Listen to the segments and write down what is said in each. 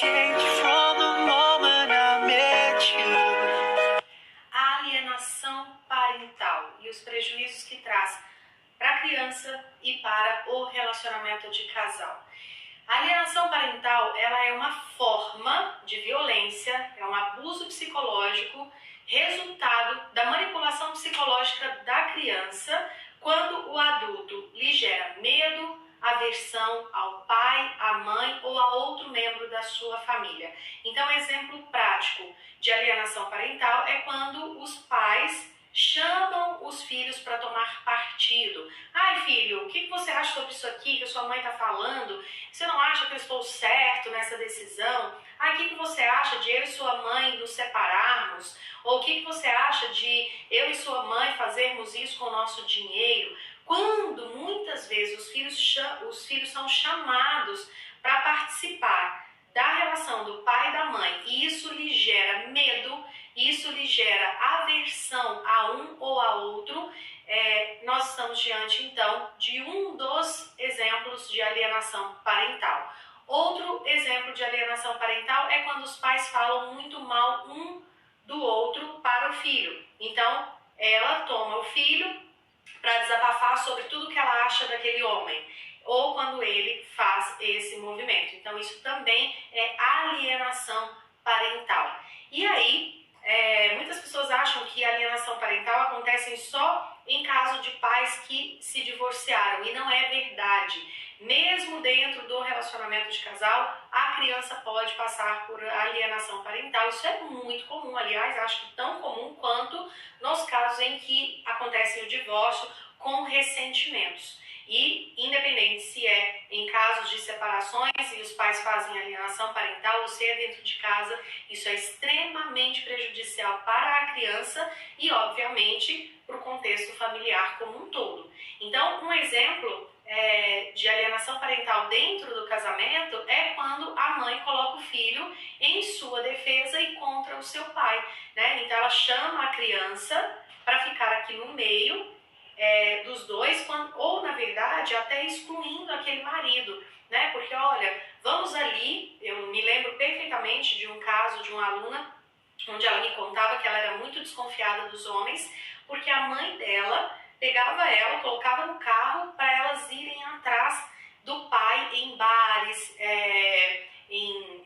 changed from the moment I met you. A alienação parental e os prejuízos que traz para a criança e para o relacionamento de casal. A alienação parental, ela é uma forma de violência, é um abuso psicológico, resultado da manipulação psicológica da criança, quando o adulto lhe gera medo, aversão ao pai, à mãe ou a outro membro da sua família. Então, exemplo prático de alienação parental é quando os pais chamam os filhos para tomar partido. Ai, filho, o que você acha sobre isso aqui que a sua mãe está falando? Você não acha que eu estou certo nessa decisão? Ai, o que você acha de eu e sua mãe nos separarmos? Ou o que você acha de eu e sua mãe fazermos isso com o nosso dinheiro? Quando muitas vezes os filhos são chamados para participar da relação do pai e da mãe, e isso lhe gera medo, isso lhe gera aversão a um ou a outro, nós estamos diante então de um dos exemplos de alienação parental. Outro exemplo de alienação parental é quando os pais falam muito mal um do outro para o filho. Então, ela toma o filho para desabafar sobre tudo que ela acha daquele homem, ou quando ele faz esse movimento. Então, isso também é alienação parental. E aí, muitas pessoas acham que a alienação parental acontece só em caso de pais que se divorciaram, e não é verdade. Mesmo dentro do relacionamento de casal, a criança pode passar por alienação parental. Isso é muito comum, aliás, acho que tão comum quanto nos casos em que acontece o divórcio com ressentimentos. E independente se é em casos de separações e os pais fazem alienação parental ou se é dentro de casa, isso é extremamente prejudicial para a criança e, obviamente, para o contexto familiar como um todo. Então, um exemplo de alienação parental dentro do casamento é quando a mãe coloca o filho em sua defesa e contra o seu pai, né? Então, ela chama a criança para ficar aqui no meio dos dois, ou na verdade até excluindo aquele marido, né? Porque olha, vamos ali, eu me lembro perfeitamente de um caso de uma aluna onde ela me contava que ela era muito desconfiada dos homens, porque a mãe dela pegava ela, colocava no carro para elas irem atrás do pai em bares, em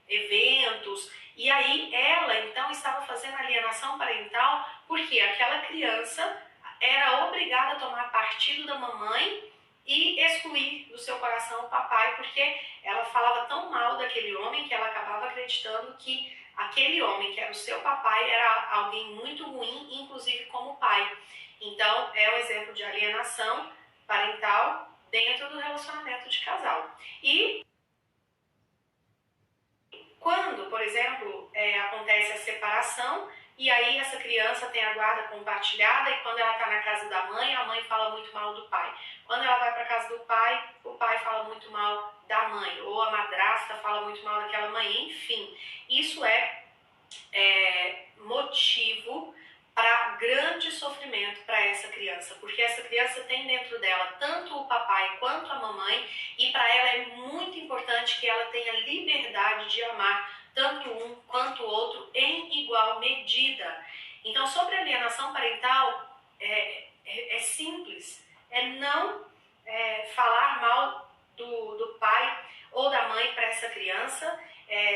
eventos, e aí ela então estava fazendo alienação parental porque aquela criança era obrigada a tomar partido da mamãe e excluir do seu coração o papai, porque ela falava tão mal daquele homem que ela acabava acreditando que aquele homem, que era o seu papai, era alguém muito ruim, inclusive como pai. Então, é um exemplo de alienação parental dentro do relacionamento de casal. E quando, por exemplo, acontece a separação, e aí essa criança tem a guarda compartilhada e quando ela está na casa da mãe, a mãe fala muito mal do pai. Quando ela vai para a casa do pai, o pai fala muito mal da mãe, ou a madrasta fala muito mal daquela mãe, enfim. Isso é motivo para grande sofrimento para essa criança, porque essa criança tem dentro dela tanto o papai quanto a mamãe, e para ela é muito importante que ela tenha liberdade de amar tanto um quanto o outro em igual medida. Então, sobre alienação parental, é simples, não falar mal do pai ou da mãe para essa criança.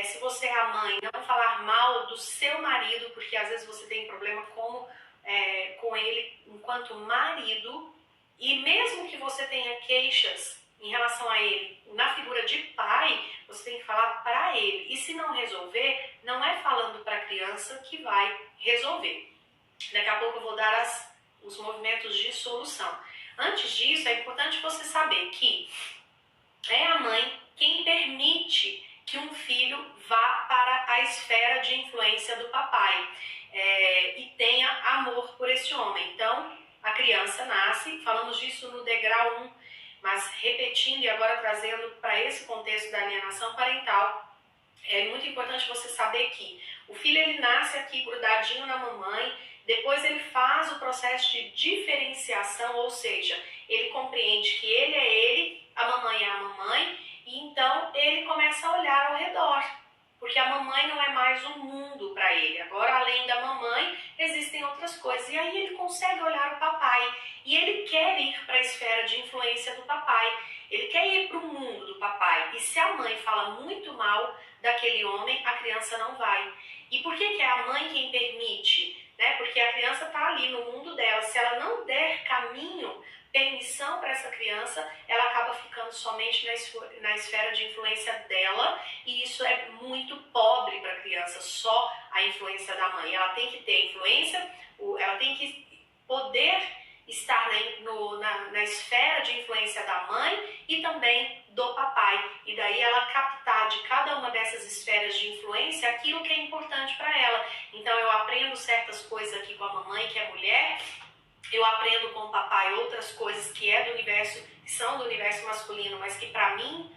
Se você é a mãe, não falar mal do seu marido, porque às vezes você tem problema com ele enquanto marido, e mesmo que você tenha queixas em relação a ele, na figura de pai, você tem que falar para ele. E se não resolver, não é falando para a criança que vai resolver. Daqui a pouco eu vou dar os movimentos de solução. Antes disso, é importante você saber que é a mãe quem permite que um filho vá para a esfera de influência do papai e tenha amor por esse homem. Então, a criança nasce, falamos disso no degrau 1, mas repetindo e agora trazendo para esse contexto da alienação parental, é muito importante você saber que o filho ele nasce aqui grudadinho na mamãe, depois ele faz o processo de diferenciação, ou seja, ele compreende que ele é ele, a mamãe é a mamãe, e então ele começa a olhar ao redor. a mamãe não é mais um mundo para ele. Agora, além da mamãe, existem outras coisas. E aí ele consegue olhar o papai e ele quer ir para a esfera de influência do papai. Ele quer ir para o mundo do papai. E se a mãe fala muito mal daquele homem, a criança não vai. E por que é a mãe quem permite? Né? Porque a criança está ali no mundo dela. Se ela não der caminho, permissão para essa criança, ela acaba ficando somente na esfera de influência dela, e isso é muito pobre para a criança, só a influência da mãe. Ela tem que ter influência, ela tem que poder estar na esfera de influência da mãe e também do papai, e daí ela captar de cada uma dessas esferas de influência aquilo que é importante para ela. Então eu aprendo certas coisas aqui com a mamãe, que é mulher, eu aprendo com o papai outras coisas que são do universo masculino, mas que para mim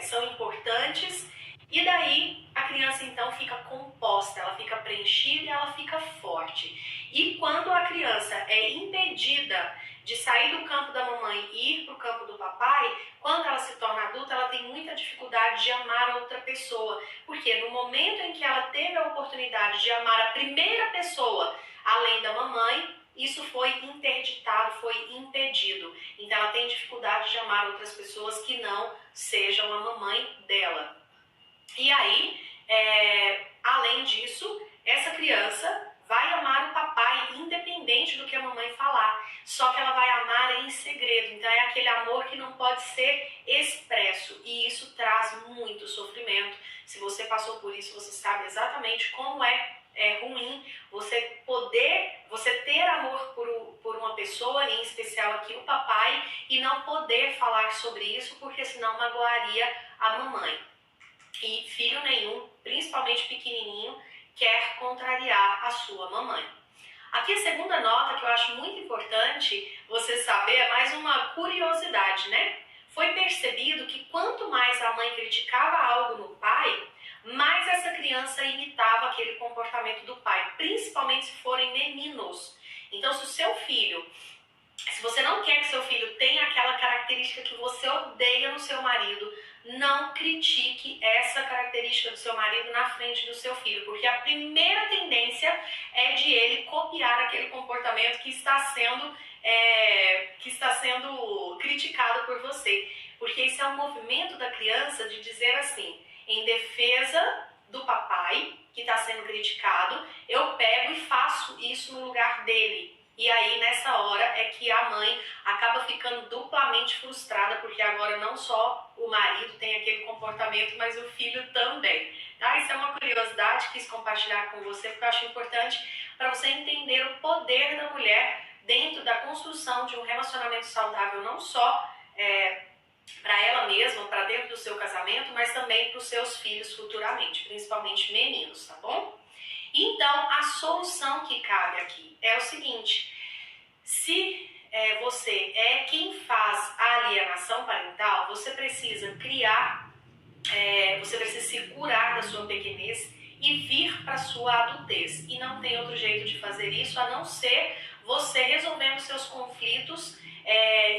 são importantes. E daí a criança então fica composta, ela fica preenchida e ela fica forte. E quando a criança é impedida de sair do campo da mamãe e ir para o campo do papai, quando ela se torna adulta, ela tem muita dificuldade de amar outra pessoa. Porque no momento em que ela teve a oportunidade de amar a primeira pessoa, além da mamãe, isso foi interditado, foi impedido. Então ela tem dificuldade de amar outras pessoas que não sejam a mamãe dela. E aí, além disso, essa criança vai amar o papai independente do que a mamãe falar. Só que ela vai amar em segredo. Então é aquele amor que não pode ser expresso. E isso traz muito sofrimento. Se você passou por isso, você sabe exatamente como é ruim você ter amor por uma pessoa, em especial aqui o papai, e não poder falar sobre isso, porque senão magoaria a mamãe. E filho nenhum, principalmente pequenininho, quer contrariar a sua mamãe. Aqui a segunda nota que eu acho muito importante você saber é mais uma curiosidade, né? Foi percebido que quanto mais a mãe criticava algo no pai, mais essa criança imitava aquele comportamento do pai, principalmente se forem meninos. Então, se você não quer que seu filho tenha aquela característica que você odeia no seu marido, não critique essa característica do seu marido na frente do seu filho, porque a primeira tendência é de ele copiar aquele comportamento que está sendo criticado por você, porque isso é um movimento da criança de dizer assim, em defesa do papai que está sendo criticado, eu pego e faço isso no lugar dele. E aí, nessa hora, é que a mãe acaba ficando duplamente frustrada, porque agora não só o marido tem aquele comportamento, mas o filho também. Tá? Isso é uma curiosidade que quis compartilhar com você, porque eu acho importante para você entender o poder da mulher dentro da construção de um relacionamento saudável, não só para ela mesma, para dentro do seu casamento, mas também para os seus filhos futuramente, principalmente meninos, tá bom? Então, a solução que cabe aqui é o seguinte: se você é quem faz a alienação parental, você precisa você precisa se curar da sua pequenez e vir para a sua adultez. E não tem outro jeito de fazer isso a não ser você resolvendo seus conflitos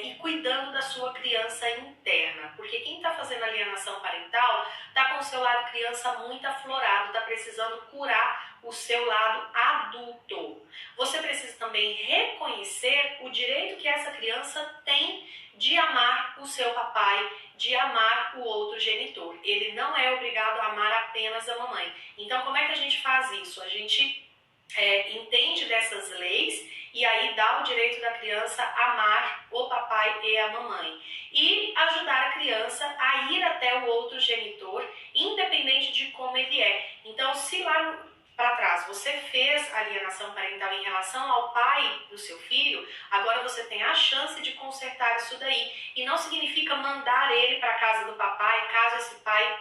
e cuidando da sua criança interna. Porque quem está fazendo alienação parental está com o seu lado criança muito aflorado, está precisando curar o seu lado adulto. Você precisa também reconhecer o direito que essa criança tem de amar o seu papai, de amar o outro genitor. Ele não é obrigado a amar apenas a mamãe. Então, como é que a gente faz isso? A gente entende dessas leis e aí dá o direito da criança a amar o papai e a mamãe. E ajudar a criança a ir até o outro genitor, independente de como ele é. Então, se lá para trás você fez alienação parental em relação ao pai do seu filho, agora você tem a chance de consertar isso daí. E não significa mandar ele para a casa do papai, caso esse pai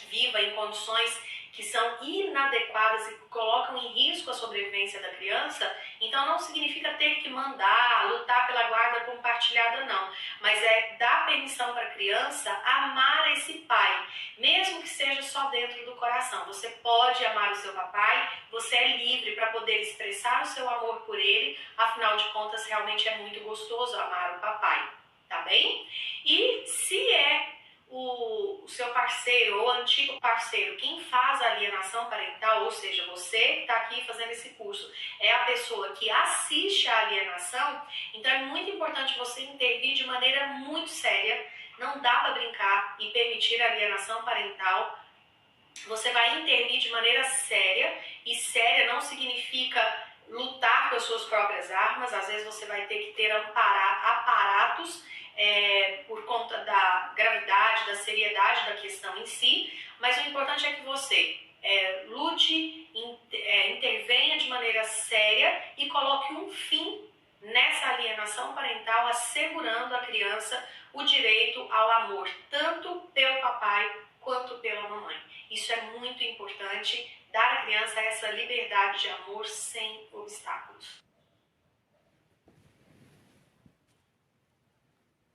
viva em condições que são inadequadas e colocam em risco a sobrevivência da criança. Então não significa ter que mandar, lutar pela guarda compartilhada, não. Mas é dar permissão para a criança amar esse pai, mesmo que seja só dentro do coração. Você pode amar o seu papai, você é livre para poder expressar o seu amor por ele, afinal de contas realmente é muito gostoso amar o papai, tá bem? E se é o seu parceiro ou antigo tipo parceiro. Quem faz a alienação parental, ou seja, você que está aqui fazendo esse curso, é a pessoa que assiste a alienação, então é muito importante você intervir de maneira muito séria. Não dá para brincar e permitir a alienação parental. Você vai intervir de maneira séria, e séria não significa lutar com as suas próprias armas. Às vezes você vai ter que ter aparatos por conta da gravidade, da seriedade da questão em si, mas o importante é que você lute, intervenha de maneira séria e coloque um fim nessa alienação parental, assegurando à criança o direito ao amor, tanto pelo papai quanto pela mamãe. Isso é muito importante, dar à criança essa liberdade de amor sem obstáculos.